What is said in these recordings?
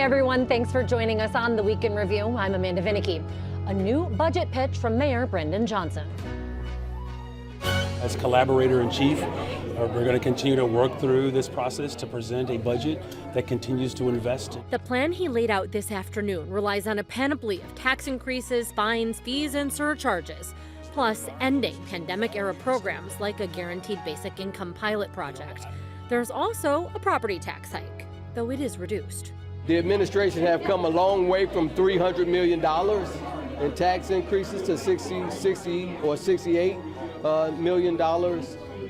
everyone, thanks for joining us on the Week in Review. I'm Amanda Vinicky. A new budget pitch from Mayor Brendan Johnson. As collaborator-in-chief, we're going to continue to work through this process to present a budget that continues to invest. The plan he laid out this afternoon relies on a panoply of tax increases, fines, fees, and surcharges, plus ending pandemic-era programs like a guaranteed basic income pilot project. There's also a property tax hike, though it is reduced. The administration have come a long way from $300 million in tax increases to $60 or $68 million.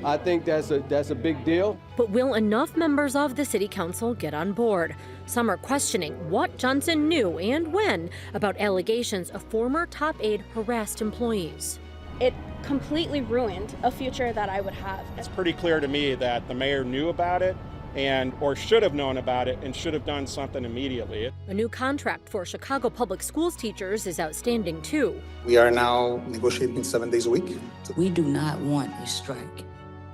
I think that's a big deal. But will enough members of the city council get on board? Some are questioning what Johnson knew and when about allegations of former top aide harassed employees. It completely ruined a future that I would have. It's pretty clear to me that the mayor knew about it or should have known about it and should have done something immediately. A new contract for Chicago public schools teachers is outstanding too. We are now negotiating 7 days a week. We do not want a strike,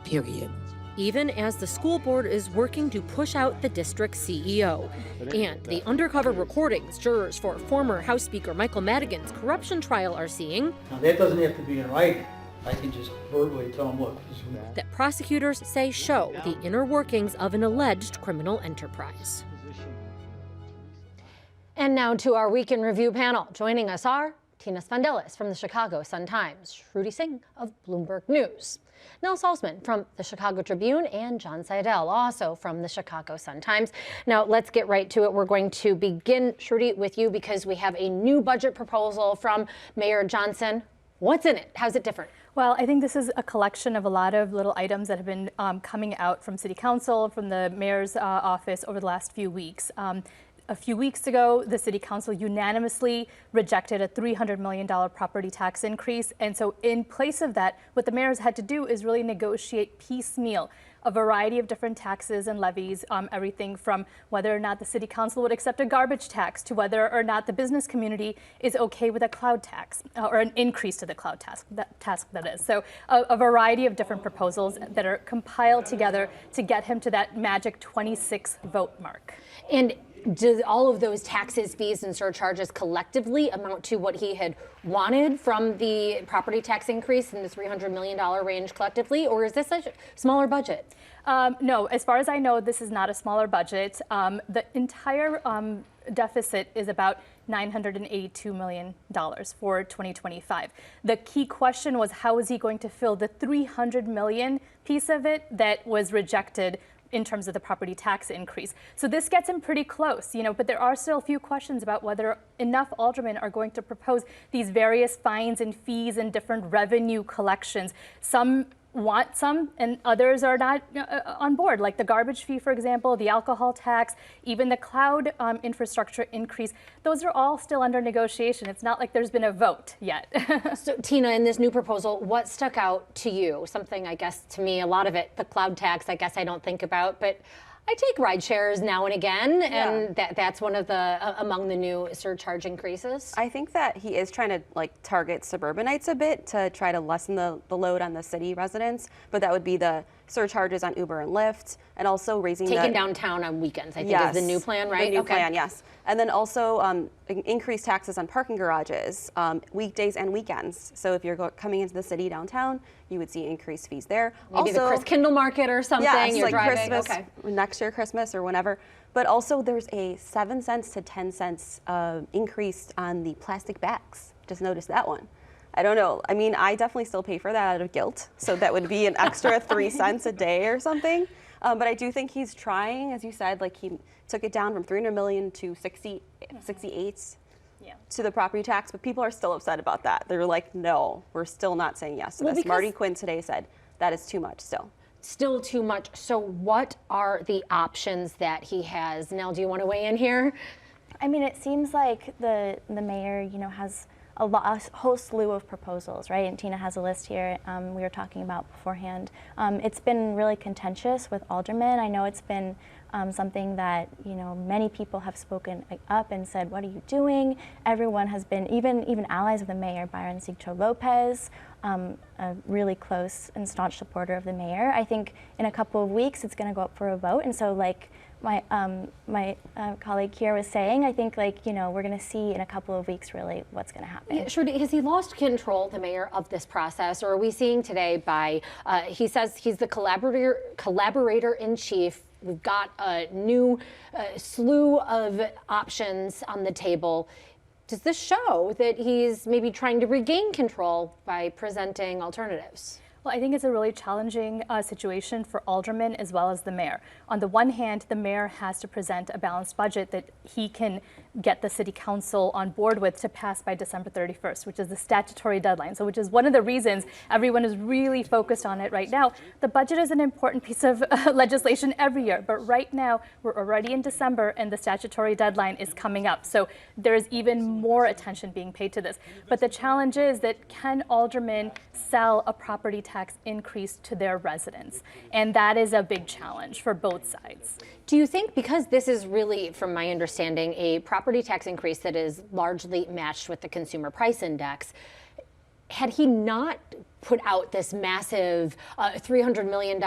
period. Even as the school board is working to push out the district's CEO. And the undercover recordings jurors for former House Speaker Michael Madigan's corruption trial are seeing. Now that doesn't have to be in writing. I can just verbally tell them, look, this is that prosecutors say show the inner workings of an alleged criminal enterprise. And now to our Week in Review panel. Joining us are Tina Spandelis from the Chicago Sun-Times, Shruti Singh of Bloomberg News, Nell Salzman from the Chicago Tribune, and John Seidel, also from the Chicago Sun-Times. Now, let's get right to it. We're going to begin, Shruti, with you because we have a new budget proposal from Mayor Johnson. What's in it? How's it different? Well, I think this is a collection of a lot of little items that have been coming out from City Council, from the Mayor's office over the last few weeks. A few weeks ago, the City Council unanimously rejected a $300 million property tax increase. And so in place of that, what the mayors had to do is really negotiate piecemeal a variety of different taxes and levies, everything from whether or not the City Council would accept a garbage tax to whether or not the business community is okay with a cloud tax or an increase to the cloud tax that is. So a variety of different proposals that are compiled together to get him to that magic 26 vote mark. And do all of those taxes, fees, and surcharges collectively amount to what he had wanted from the property tax increase in the $300 million range collectively, or is this a smaller budget? No, as far as I know, this is not a smaller budget. The entire deficit is about $982 million for 2025. The key question was, how is he going to fill the $300 million piece of it that was rejected in terms of the property tax increase? So this gets him pretty close, but there are still a few questions about whether enough aldermen are going to propose these various fines and fees and different revenue collections. Some want some and others are not on board, like the garbage fee, for example, the alcohol tax, even the cloud infrastructure increase. Those are all still under negotiation. It's not like there's been a vote yet. So Tina, in this new proposal, what stuck out to you? Something, I guess, to me, a lot of it, the cloud tax, I guess I don't think about, but I take ride shares now and again, and that's one of the among the new surcharge increases. I think that he is trying to target suburbanites a bit to try to lessen the load on the city residents, but that would be the surcharges on Uber and Lyft, and also raising taking downtown on weekends, I think, is the new plan, right? The new plan, yes. And then also increase taxes on parking garages, weekdays and weekends. So if you're coming into the city downtown, you would see increased fees there. Maybe also, the Chris Kindle Market or something. Yes, you're like driving. Christmas, next year Christmas or whenever. But also there's a 7 cents to 10 cents increase on the plastic bags. Just noticed that one. I don't know. I mean, I definitely still pay for that out of guilt. So that would be an extra 3 cents a day or something. But I do think he's trying, as you said, he took it down from 300 million to 68 to the property tax. But people are still upset about that. They're like, no, we're still not saying yes to this. Marty Quinn today said that is too much still. Still too much. So what are the options that he has? Nell, do you want to weigh in here? I mean, it seems like the mayor, has a whole slew of proposals, right? And Tina has a list here we were talking about beforehand. It's been really contentious with aldermen. I know it's been something that many people have spoken up and said, what are you doing? Everyone has been, even allies of the mayor, Byron Sigcho Lopez, a really close and staunch supporter of the mayor. I think in a couple of weeks it's going to go up for a vote, and so my colleague here was saying, I think we're going to see in a couple of weeks really what's going to happen. Yeah, Shruti, has he lost control, the mayor, of this process, or are we seeing today by he says he's the collaborator in chief? We've got a new slew of options on the table. Does this show that he's maybe trying to regain control by presenting alternatives? Well, I think it's a really challenging situation for aldermen as well as the mayor. On the one hand, the mayor has to present a balanced budget that he can get the city council on board with to pass by December 31st, which is the statutory deadline. So which is one of the reasons everyone is really focused on it right now. The budget is an important piece of legislation every year, but right now we're already in December and the statutory deadline is coming up. So there's even more attention being paid to this. But the challenge is that can aldermen sell a property tax increase to their residents? And that is a big challenge for both sides. Do you think, because this is really, from my understanding, a property tax increase that is largely matched with the consumer price index, had he not put out this massive $300 million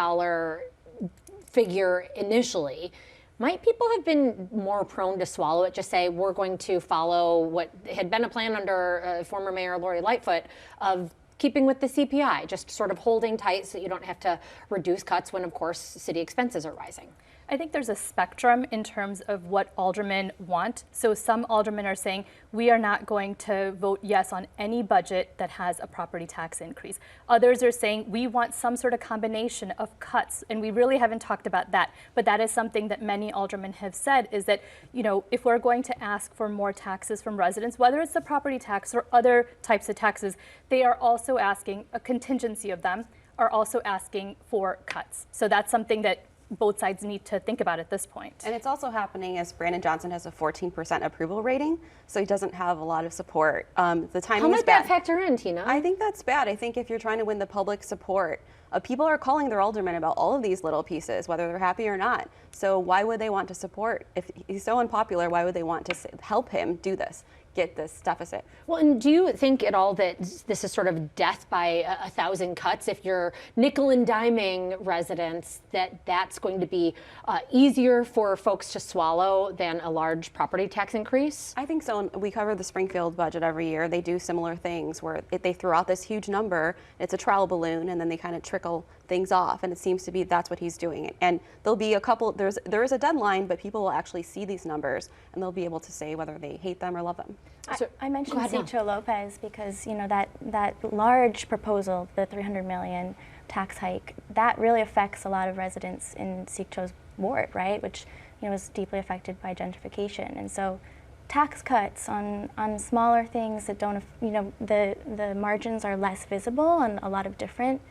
figure initially, might people have been more prone to swallow it, just say, we're going to follow what had been a plan under former Mayor Lori Lightfoot of keeping with the CPI, just sort of holding tight so you don't have to reduce cuts when, of course, city expenses are rising? I think there's a spectrum in terms of what aldermen want. So some aldermen are saying, we are not going to vote yes on any budget that has a property tax increase. Others are saying, we want some sort of combination of cuts. And we really haven't talked about that. But that is something that many aldermen have said, is that, if we're going to ask for more taxes from residents, whether it's the property tax or other types of taxes, they are also asking, a contingency of them are also asking for cuts. So that's something that both sides need to think about at this point. And it's also happening as Brandon Johnson has a 14% approval rating, so he doesn't have a lot of support. The timing is bad. How might that factor in, Tina? I think that's bad. I think if you're trying to win the public support, people are calling their aldermen about all of these little pieces, whether they're happy or not. So why would they want to support? If he's so unpopular, why would they want to help him do this? Get this deficit. Well, and do you think at all that this is sort of death by 1,000 cuts? If you're nickel and diming residents, that's going to be easier for folks to swallow than a large property tax increase? I think so. We cover the Springfield budget every year. They do similar things where they throw out this huge number. It's a trial balloon, and then they kind of trickle things off, and it seems to be that's what he's doing. And there'll be a couple. There is a deadline, but people will actually see these numbers, and they'll be able to say whether they hate them or love them. I mentioned Cicho Lopez because that large proposal, the $300 million tax hike, that really affects a lot of residents in Cicho's ward, right? Which was deeply affected by gentrification, and so tax cuts on smaller things that don't, the margins are less visible on a lot of different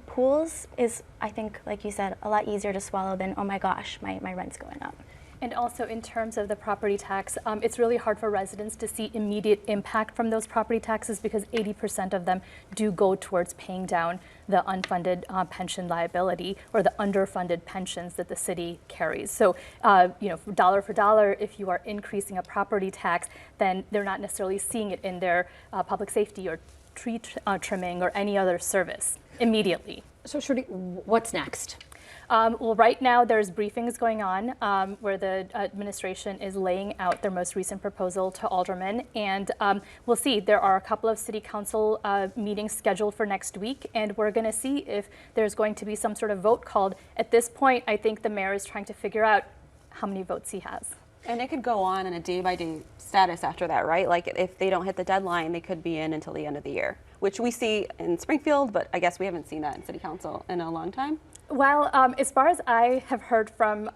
pools is, I think, like you said, a lot easier to swallow than, oh my gosh, my rent's going up. And also in terms of the property tax, it's really hard for residents to see immediate impact from those property taxes because 80% of them do go towards paying down the unfunded pension liability or the underfunded pensions that the city carries. So, dollar for dollar, if you are increasing a property tax, then they're not necessarily seeing it in their public safety or tree trimming or any other service immediately. So, Shruti, what's next? Well, right now there's briefings going on where the administration is laying out their most recent proposal to aldermen, and we'll see. There are a couple of city council meetings scheduled for next week, and we're going to see if there's going to be some sort of vote called. At this point, I think the mayor is trying to figure out how many votes he has. And it could go on in a day-by-day status after that, right? Like if they don't hit the deadline, they could be in until the end of the year, which we see in Springfield, but I guess we haven't seen that in city council in a long time. Well, as far as I have heard from,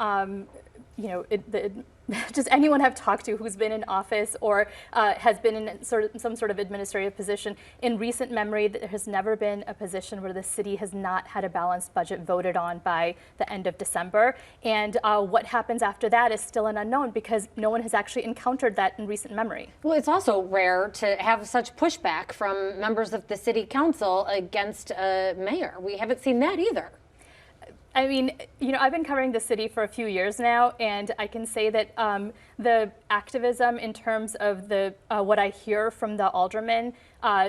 just anyone I've talked to who's been in office or has been in some sort of administrative position, in recent memory, there has never been a position where the city has not had a balanced budget voted on by the end of December. And what happens after that is still an unknown because no one has actually encountered that in recent memory. Well, it's also rare to have such pushback from members of the city council against a mayor. We haven't seen that either. I mean, you know, I've been covering the city for a few years now, and I can say that the activism in terms of the what I hear from the aldermen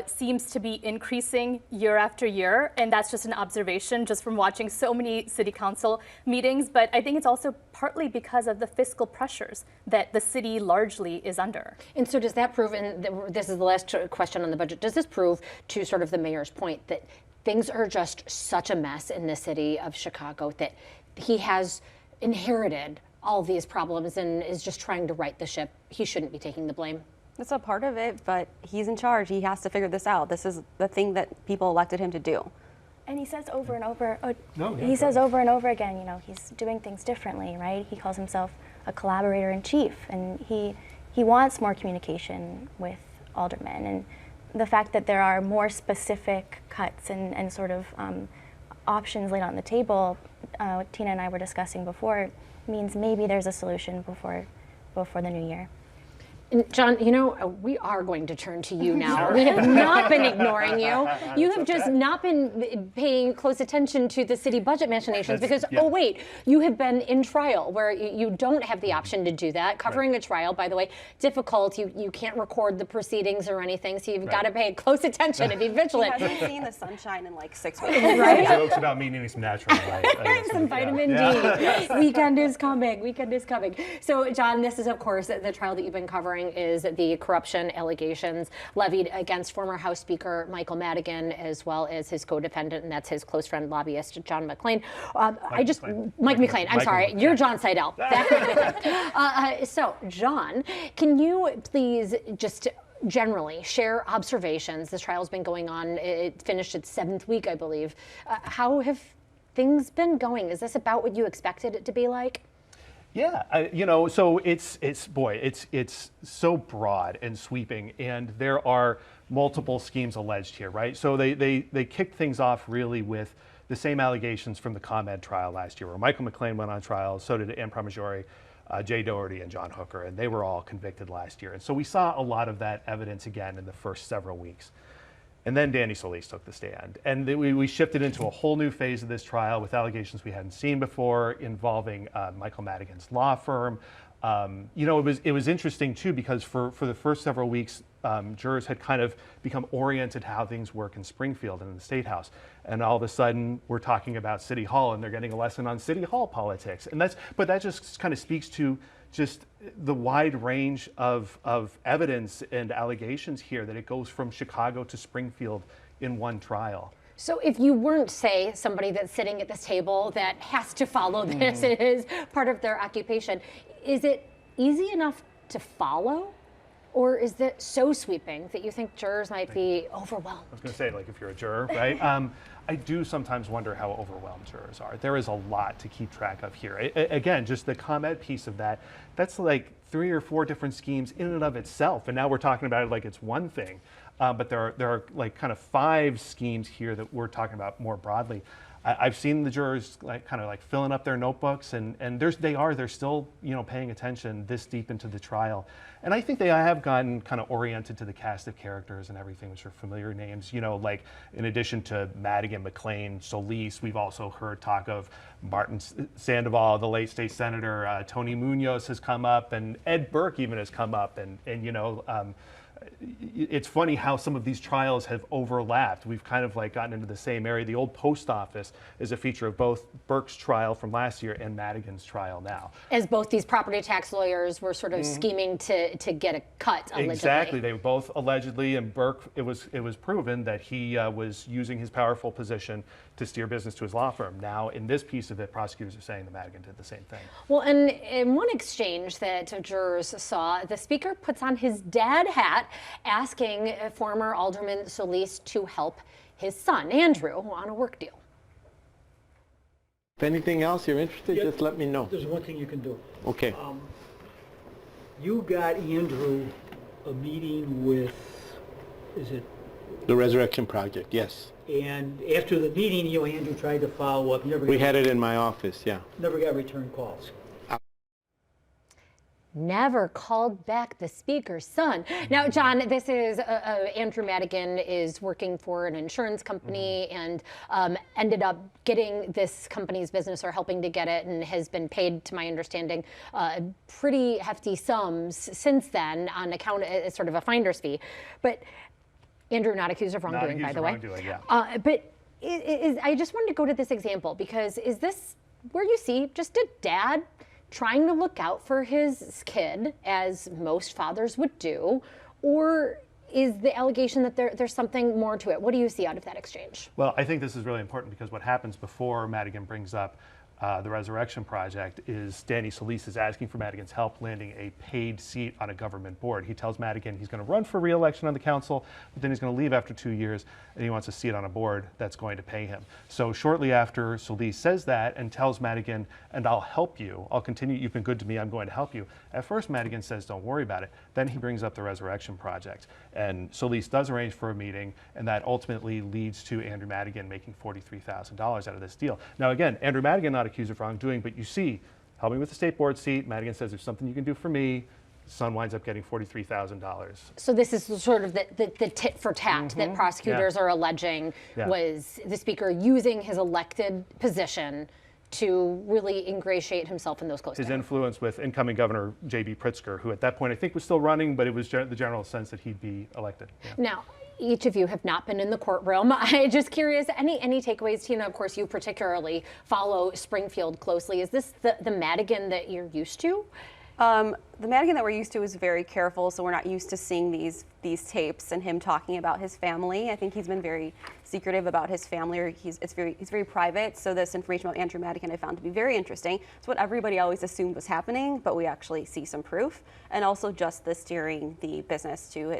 seems to be increasing year after year, and that's just an observation just from watching so many city council meetings. But I think it's also partly because of the fiscal pressures that the city largely is under. And so does that prove, and this is the last question on the budget, does this prove to sort of the mayor's point that things are just such a mess in the city of Chicago that he has inherited all these problems and is just trying to right the ship? He shouldn't be taking the blame. That's a part of it, but he's in charge. He has to figure this out. This is the thing that people elected him to do. And he says over and over, he says over and over again, you know, he's doing things differently, right? He calls himself a collaborator in chief, and he wants more communication with aldermen. And the fact that there are more specific cuts and sort of options laid on the table, Tina and I were discussing before, means maybe there's a solution before the new year. And John, you know, we are going to turn to you now. We have not been ignoring you. You have just not been paying close attention to the city budget machinations because, oh wait, you have been in trial where you don't have the option to do that. Covering a trial, by the way, difficult. You can't record the proceedings or anything, so you've got to pay close attention and be vigilant. He hasn't seen the sunshine in like 6 weeks. Right? Jokes about me needing some natural light. Some vitamin D. Weekend is coming. Weekend is coming. So, John, this is, of course, the trial that you've been covering is the corruption allegations levied against former House Speaker Michael Madigan, as well as his co-defendant, and that's his close friend lobbyist John McClain. Mike McClain. I'm sorry, you're John Seidel. So, John, can you please just generally share observations? This trial's been going on. It finished its 7th week, I believe. How have things been going? Is this about what you expected it to be like? Yeah, you know, so it's so broad and sweeping, and there are multiple schemes alleged here, right? So they kicked things off really with the same allegations from the ComEd trial last year, where Michael McClain went on trial, so did Ann Pramaggiore, Jay Doherty, and John Hooker, and they were all convicted last year. And so we saw a lot of that evidence again in the first several weeks. And then Danny Solis took the stand. And we shifted into a whole new phase of this trial with allegations we hadn't seen before involving Michael Madigan's law firm. You know, it was interesting too, because for the first several weeks, jurors had kind of become oriented how things work in Springfield and in the State House. And all of a sudden we're talking about City Hall and they're getting a lesson on City Hall politics. And but that just kind of speaks to just the wide range of evidence and allegations here, that it goes from Chicago to Springfield in one trial. So if you weren't, say, somebody that's sitting at this table that has to follow this, it is part of their occupation, is it easy enough to follow? Or is it so sweeping that you think jurors might be overwhelmed? I was going to say, like, if you're a juror, right? I do sometimes wonder how overwhelmed jurors are. There is a lot to keep track of here. Again, just the ComEd piece of that's like 3 or 4 different schemes in and of itself. And now we're talking about it like it's one thing. But there are like kind of 5 schemes here that we're talking about more broadly. I've seen the jurors kind of filling up their notebooks, and they're still, you know, paying attention this deep into the trial. And I think they have gotten kind of oriented to the cast of characters and everything, which are familiar names. You know, like in addition to Madigan, McClain, Solis, we've also heard talk of Martin Sandoval, the late state senator. Tony Munoz has come up, and Ed Burke even has come up, and you know. It's funny how some of these trials have overlapped. We've kind of gotten into the same area. The old post office is a feature of both Burke's trial from last year and Madigan's trial now. As both these property tax lawyers were sort of scheming to get a cut, allegedly. Exactly. They were both allegedly, and Burke, it was proven that he was using his powerful position to steer business to his law firm. Now, in this piece of it, prosecutors are saying that Madigan did the same thing. Well, and in one exchange that jurors saw, the speaker puts on his dad hat, asking former Alderman Solis to help his son, Andrew, on a work deal. If anything else you're interested, just let me know. There's one thing you can do. Okay. You got Andrew a meeting with, is it? The Resurrection Project, yes. And after the meeting, you and Andrew tried to follow up. We had it in my office, yeah. Never got return calls. never called back the speaker's son. Now, John, this is Andrew Madigan is working for an insurance company and ended up getting this company's business or helping to get it, and has been paid, to my understanding, pretty hefty sums since then on account as sort of a finder's fee. But Andrew, not accused of wrongdoing, by the way. But I just wanted to go to this example, because is this where you see just a dad trying to look out for his kid, as most fathers would do, or is the allegation that there's something more to it? What do you see out of that exchange? Well, I think this is really important, because what happens before Madigan brings up the Resurrection Project is Danny Solis is asking for Madigan's help landing a paid seat on a government board. He tells Madigan he's going to run for re-election on the council, but then he's going to leave after 2 years, and he wants a seat on a board that's going to pay him. So shortly after Solis says that and tells Madigan, and I'll help you, I'll continue, you've been good to me, I'm going to help you. At first Madigan says, don't worry about it. Then he brings up the Resurrection Project, and Solis does arrange for a meeting, and that ultimately leads to Andrew Madigan making $43,000 out of this deal. Now again, Andrew Madigan not accused of wrongdoing, but you see, help me with the state board seat. Madigan says, there's something you can do for me. Son winds up getting $43,000. So this is sort of the tit for tat that prosecutors are alleging was the speaker using his elected position to really ingratiate himself in those close His influence with incoming Governor J.B. Pritzker, who at that point I think was still running, but it was the general sense that he'd be elected. Now, each of you have not been in the courtroom. I'm just curious, any takeaways? Tina, of course, you particularly follow Springfield closely. Is this the Madigan that you're used to? The Madigan that we're used to is very careful, so we're not used to seeing these tapes and him talking about his family. I think he's been very secretive about his family, or he's very private. So this information about Andrew Madigan I found to be very interesting. It's what everybody always assumed was happening, but we actually see some proof. And also just the steering the business to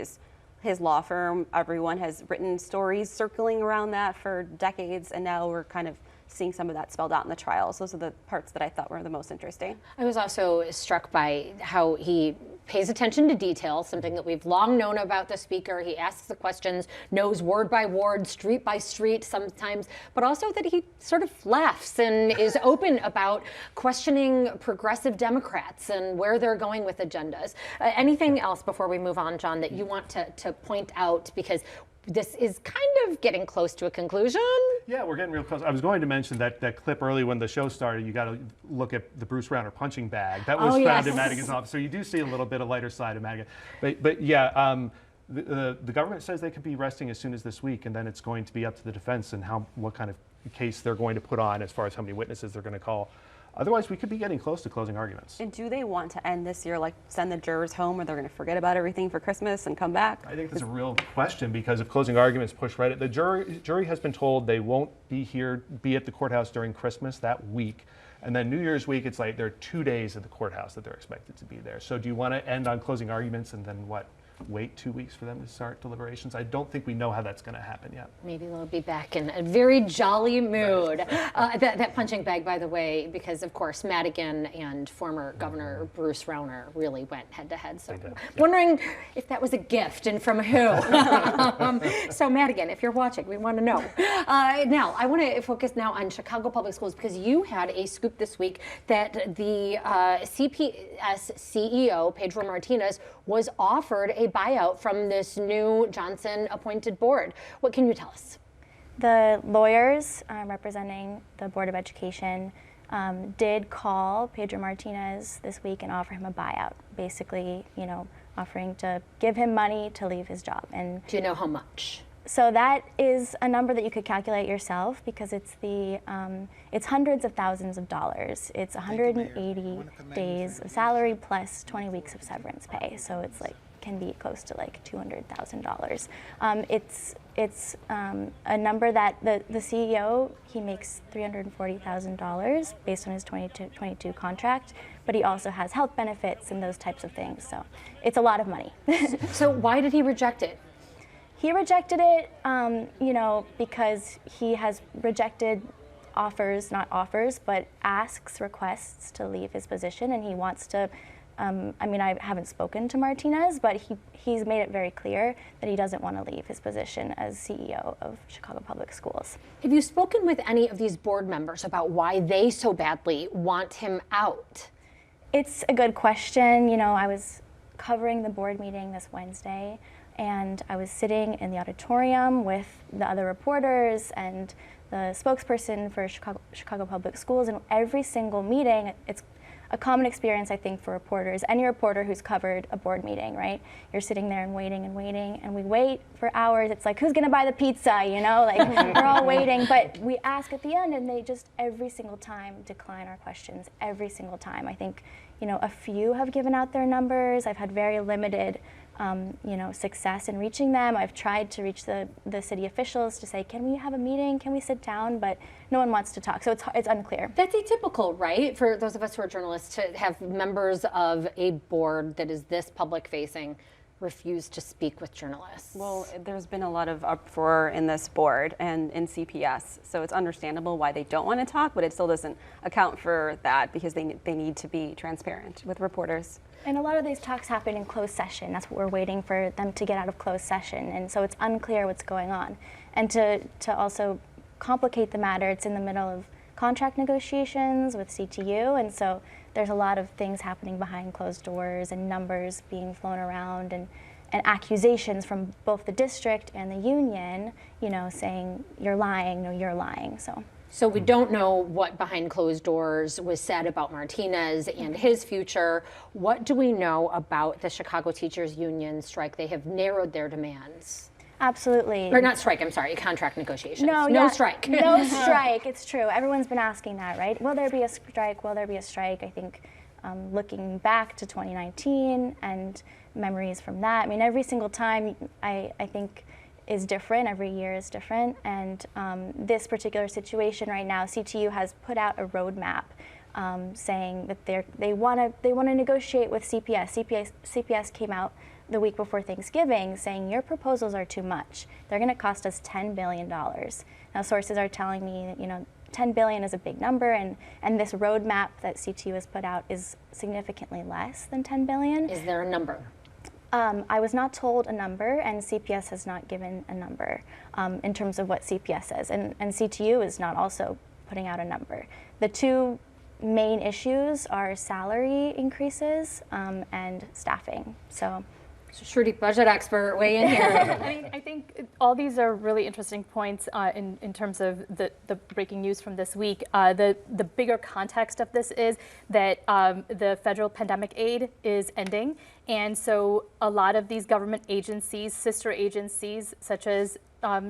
his law firm. Everyone has written stories circling around that for decades, and now we're kind of seeing some of that spelled out in the trials. Those are the parts that I thought were the most interesting. I was also struck by how he pays attention to detail, something that we've long known about the speaker. He asks the questions, knows word by word, street by street sometimes, but also that he sort of laughs and is open about questioning progressive Democrats and where they're going with agendas. Anything else before we move on, John, that you want to point out, because this is kind of getting close to a conclusion? Yeah, we're getting real close. I was going to mention that clip early when the show started. You got to look at the Bruce Rauner punching bag. That was found in Madigan's office. So you do see a little bit of lighter side of Madigan. But yeah, the government says they could be arresting as soon as this week, and then it's going to be up to the defense and what kind of case they're going to put on as far as how many witnesses they're going to call. Otherwise, we could be getting close to closing arguments. And do they want to end this year, like send the jurors home, or they're going to forget about everything for Christmas and come back? I think that's a real question, because if closing arguments push right at the jury has been told they won't be at the courthouse during Christmas that week. And then New Year's week, it's like there are 2 days at the courthouse that they're expected to be there. So do you want to end on closing arguments and then wait 2 weeks for them to start deliberations? I don't think we know how that's going to happen yet. Maybe they'll be back in a very jolly mood. That punching bag, by the way, because of course Madigan and former Governor Bruce Rauner really went head to head. So wondering if that was a gift and from who. So Madigan, if you're watching, we want to know. Now, I want to focus now on Chicago Public Schools, because you had a scoop this week that the CPS CEO, Pedro Martinez, was offered a buyout from this new Johnson-appointed board. What can you tell us? The lawyers representing the Board of Education did call Pedro Martinez this week and offer him a buyout, basically, offering to give him money to leave his job. And do you know how much? So that is a number that you could calculate yourself, because it's it's hundreds of thousands of dollars. It's 180 days of salary plus 20 weeks of severance pay. So it's can be close to $200,000. It's a number that the CEO, he makes $340,000 based on his 2022 contract, but he also has health benefits and those types of things. So it's a lot of money. So why did he reject it? He rejected it, because he has rejected offers, not offers, but requests to leave his position, and he wants to, I haven't spoken to Martinez, but he's made it very clear that he doesn't want to leave his position as CEO of Chicago Public Schools. Have you spoken with any of these board members about why they so badly want him out? It's a good question. You know, I was covering the board meeting this Wednesday, and I was sitting in the auditorium with the other reporters and the spokesperson for Chicago Public Schools, and every single meeting, it's a common experience, I think, for reporters, any reporter who's covered a board meeting, right? You're sitting there and waiting, and we wait for hours. It's like, who's gonna buy the pizza, you know? Like, we're all waiting, but we ask at the end, and they just every single time decline our questions, every single time. I think, you know, a few have given out their numbers. I've had very limited you know, success in reaching them. I've tried to reach the city officials to say, can we have a meeting? Can we sit down? But no one wants to talk, so it's unclear. That's atypical, right? For those of us who are journalists, to have members of a board that is this public facing refuse to speak with journalists. Well, there's been a lot of uproar in this board and in CPS, so it's understandable why they don't want to talk, but it still doesn't account for that because they need to be transparent with reporters. And a lot of these talks happen in closed session. That's what we're waiting for them to get out of closed session. And so it's unclear what's going on. And to also complicate the matter, it's in the middle of contract negotiations with CTU. And so there's a lot of things happening behind closed doors and numbers being flown around and accusations from both the district and the union, you know, saying you're lying, no, you're lying. So we don't know what behind closed doors was said about Martinez and his future. What do we know about the Chicago Teachers Union strike? They have narrowed their demands. Absolutely. Or not strike, I'm sorry, contract negotiations. No Strike. No strike, it's true. Everyone's been asking that, right? Will there be a strike? Will there be a strike? I think looking back to 2019 and memories from that, I mean, every single time I think is different, every year is different, and this particular situation right now, CTU has put out a roadmap saying that they want to negotiate with CPS. CPS came out the week before Thanksgiving saying your proposals are too much. They're going to cost us $10 billion. Now sources are telling me that, you know, $10 billion is a big number, and this roadmap that CTU has put out is significantly less than $10 billion. Is there a number? I was not told a number, and CPS has not given a number in terms of what CPS says, and CTU is not also putting out a number. The two main issues are salary increases and staffing. So Shruti, budget expert, weigh in here. I mean, I think all these are really interesting points in terms of the breaking news from this week. The bigger context of this is that the federal pandemic aid is ending. And so a lot of these government agencies, sister agencies, such as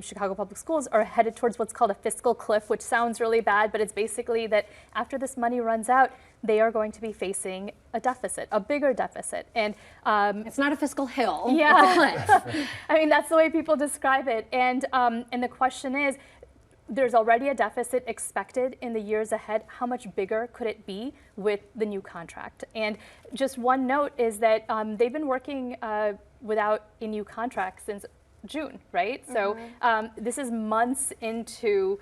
Chicago Public Schools, are headed towards what's called a fiscal cliff, which sounds really bad, but it's basically that after this money runs out, they are going to be facing a deficit, a bigger deficit. And it's not a fiscal hill, yeah. it's a cliff. I mean, that's the way people describe it. And the question is, there's already a deficit expected in the years ahead. How much bigger could it be with the new contract? And just one note is that they've been working without a new contract since June, right? So this is months into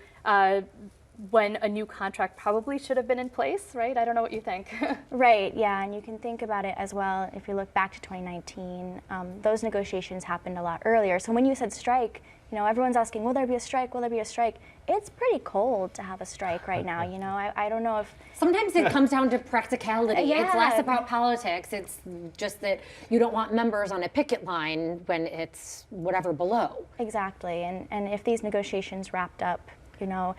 when a new contract probably should have been in place, right? I don't know what you think. Right, yeah, and you can think about it as well. If you look back to 2019, those negotiations happened a lot earlier. So when you said strike, you know, everyone's asking, will there be a strike? Will there be a strike? It's pretty cold to have a strike right now, you know. I don't know if... Sometimes it comes down to practicality. Yeah. It's less about politics. It's just that you don't want members on a picket line when it's whatever below. Exactly, and if these negotiations wrapped up, you know,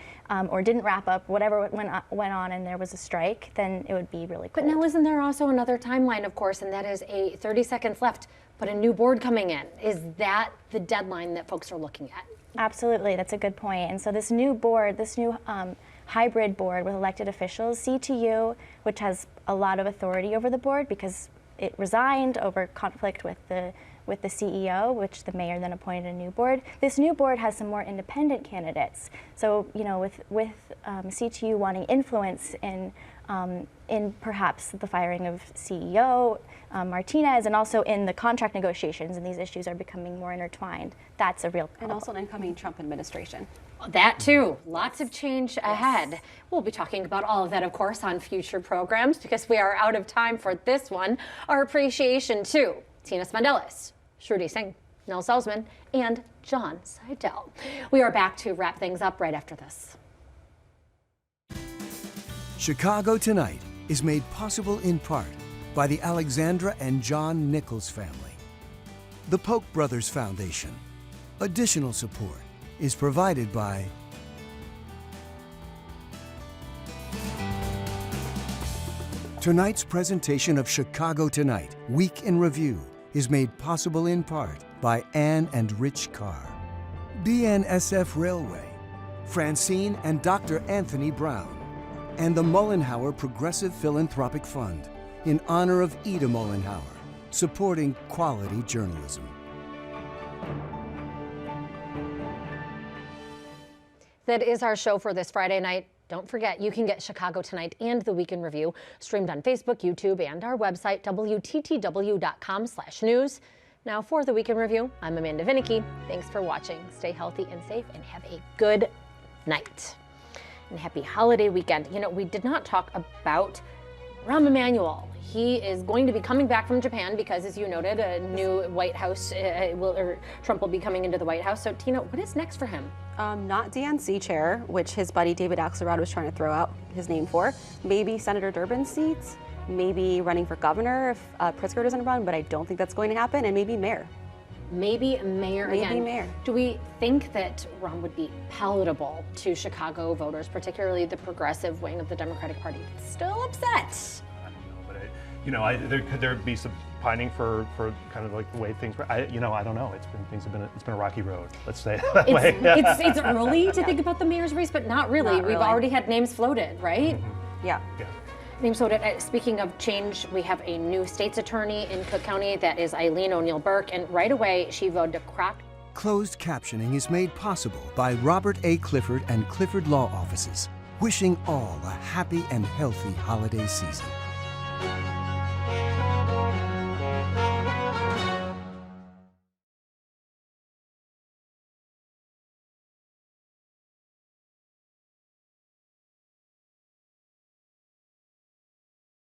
or didn't wrap up, whatever went on and there was a strike, then it would be really cold. But now isn't there also another timeline, of course, and that is 30 seconds left, but a new board coming in. Is that the deadline that folks are looking at? Absolutely, that's a good point. And so this new board, this new hybrid board with elected officials, CTU, which has a lot of authority over the board because it resigned over conflict with the CEO, which the mayor then appointed a new board. This new board has some more independent candidates. So, you know, with CTU wanting influence in perhaps the firing of CEO Martinez, and also in the contract negotiations, and these issues are becoming more intertwined. That's a real problem. And also an incoming Trump administration. That too. Lots of change ahead. We'll be talking about all of that, of course, on future programs because we are out of time for this one. Our appreciation to Tina Spandelis, Shruti Singh, Nell Salzman, and John Seidel. We are back to wrap things up right after this. Chicago Tonight is made possible in part by the Alexandra and John Nichols family. The Polk Brothers Foundation. Additional support is provided by tonight's presentation of Chicago Tonight, Week in Review, is made possible in part by Ann and Rich Carr, BNSF Railway, Francine and Dr. Anthony Brown, and the Mollenhauer Progressive Philanthropic Fund in honor of Ida Mollenhauer, supporting quality journalism. That is our show for this Friday night. Don't forget, you can get Chicago Tonight and the Week in Review streamed on Facebook, YouTube, and our website, WTTW.com/news. Now for the Week in Review, I'm Amanda Vinicky. Thanks for watching. Stay healthy and safe, and have a good night. And happy holiday weekend. You know, we did not talk about Rahm Emanuel. He is going to be coming back from Japan because, as you noted, a new White House, Trump will be coming into the White House. So, Tina, what is next for him? Not DNC chair, which his buddy David Axelrod was trying to throw out his name for. Maybe Senator Durbin's seats. Maybe running for governor if Pritzker doesn't run, but I don't think that's going to happen. And maybe mayor. Maybe mayor again. Maybe mayor. Do we think that Rahm would be palatable to Chicago voters, particularly the progressive wing of the Democratic Party? Still upset. Could there be some pining for kind of like the way things were? I don't know. It's been a rocky road. Let's say it that way. It's early to think about the mayor's race, but not really. We've already had names floated, right? Mm-hmm. Yeah. Names floated. Speaking of change, we have a new state's attorney in Cook County. That is Eileen O'Neill Burke, and right away she voted to crack. Closed captioning is made possible by Robert A. Clifford and Clifford Law Offices, wishing all a happy and healthy holiday season.